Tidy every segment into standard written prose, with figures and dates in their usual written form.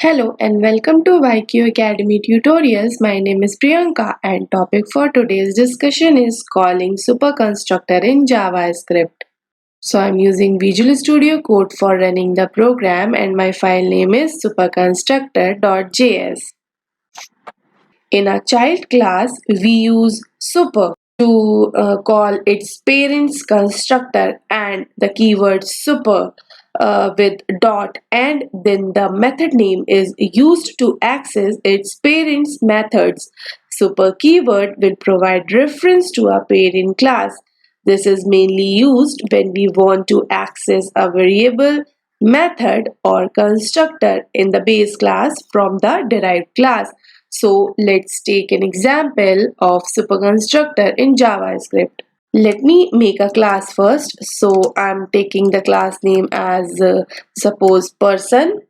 Hello and welcome to YQ Academy Tutorials. My name is Priyanka and topic for today's discussion is calling superconstructor in JavaScript. So I'm using Visual Studio Code for running the program and my file name is superconstructor.js. In a child class, we use super to call its parent's constructor and the keyword super with dot, and then the method name is used to access its parent's methods. Super keyword will provide reference to a parent class. This is mainly used when we want to access a variable, method or constructor in the base class from the derived class. So let's take an example of superconstructor in JavaScript. Let me make a class first. So I'm taking the class name as suppose person.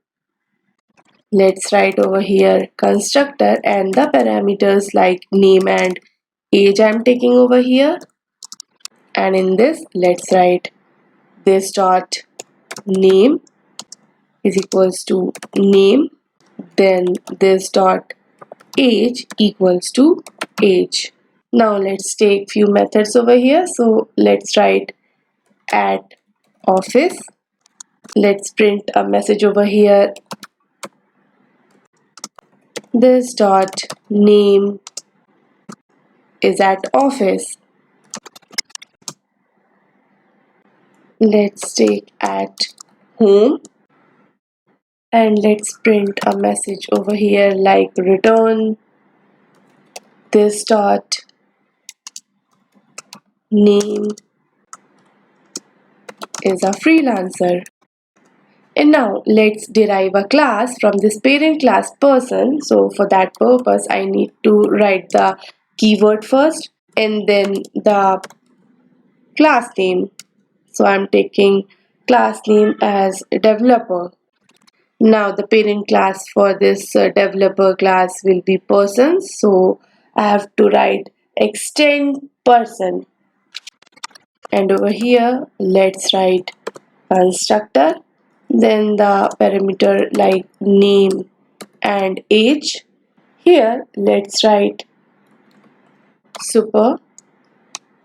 Let's write over here constructor and the parameters like name and age I'm taking over here. And in this, let's write this dot name is equals to name. Then this dot age equals to age. Now let's take few methods over here. So let's write at office. Let's print a message over here. This dot name is at office. Let's take at home and let's print a message over here like return. This dot name is a freelancer. And now let's derive a class from this parent class person. So for that purpose, I need to write the keyword first and then the class name. So I'm taking class name as developer. Now the parent class for this developer class will be person. So I have to write extend person. And over here, let's write constructor. Then the parameter like name and age. Here let's write super.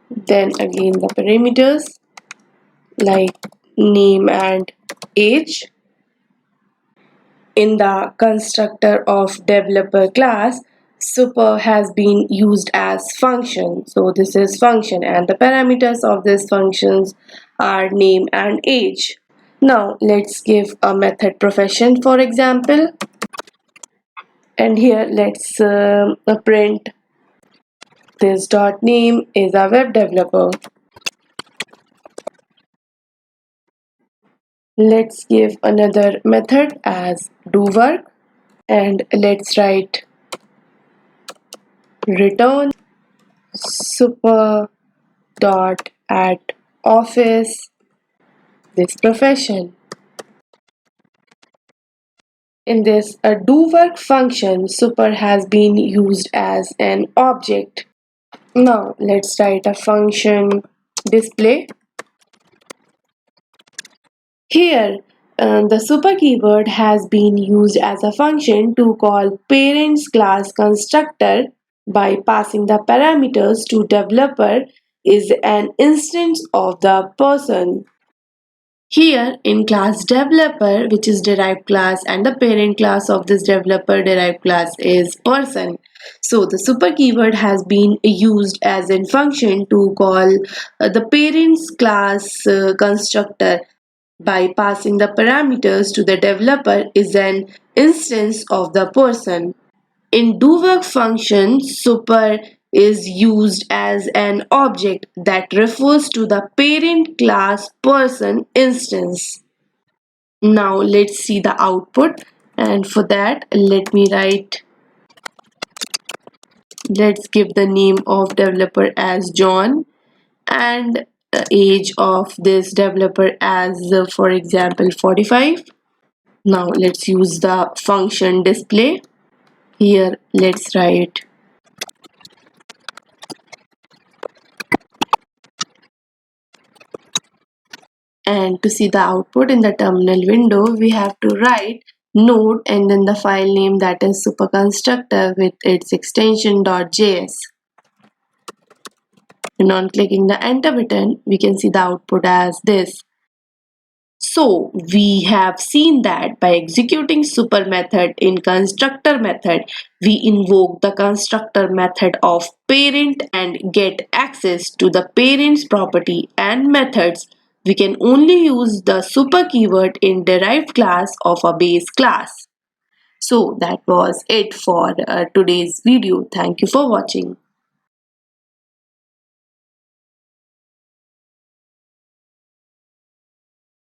Then again the parameters like name and age. In the constructor of developer class, super has been used as function. So this is function and the parameters of these functions are name and age. Now let's give a method profession for example. And here let's print this dot name is a web developer. Let's give another method as do work and let's write return super dot at office this profession. In this do work function, super has been used as an object. Now let's write a function display. Here the super keyword has been used as a function to call parents class constructor by passing the parameters to developer is an instance of the person. Here in class developer, which is derived class, and the parent class of this developer derived class is person. So the super keyword has been used as a function to call the parents class constructor by passing the parameters to the developer is an instance of the person. In doWork function, super is used as an object that refers to the parent class person instance. Now let's see the output, and for that let's give the name of developer as John and age of this developer as for example 45. Now let's use the function display. Here let's write and to see the output in the terminal window we have to write node and then the file name, that is superconstructor with its extension .js. And on clicking the enter button, we can see the output as this. So we have seen that by executing super method in constructor method, we invoke the constructor method of parent and get access to the parent's property and methods. We can only use the super keyword in derived class of a base class. So that was it for today's video. Thank you for watching.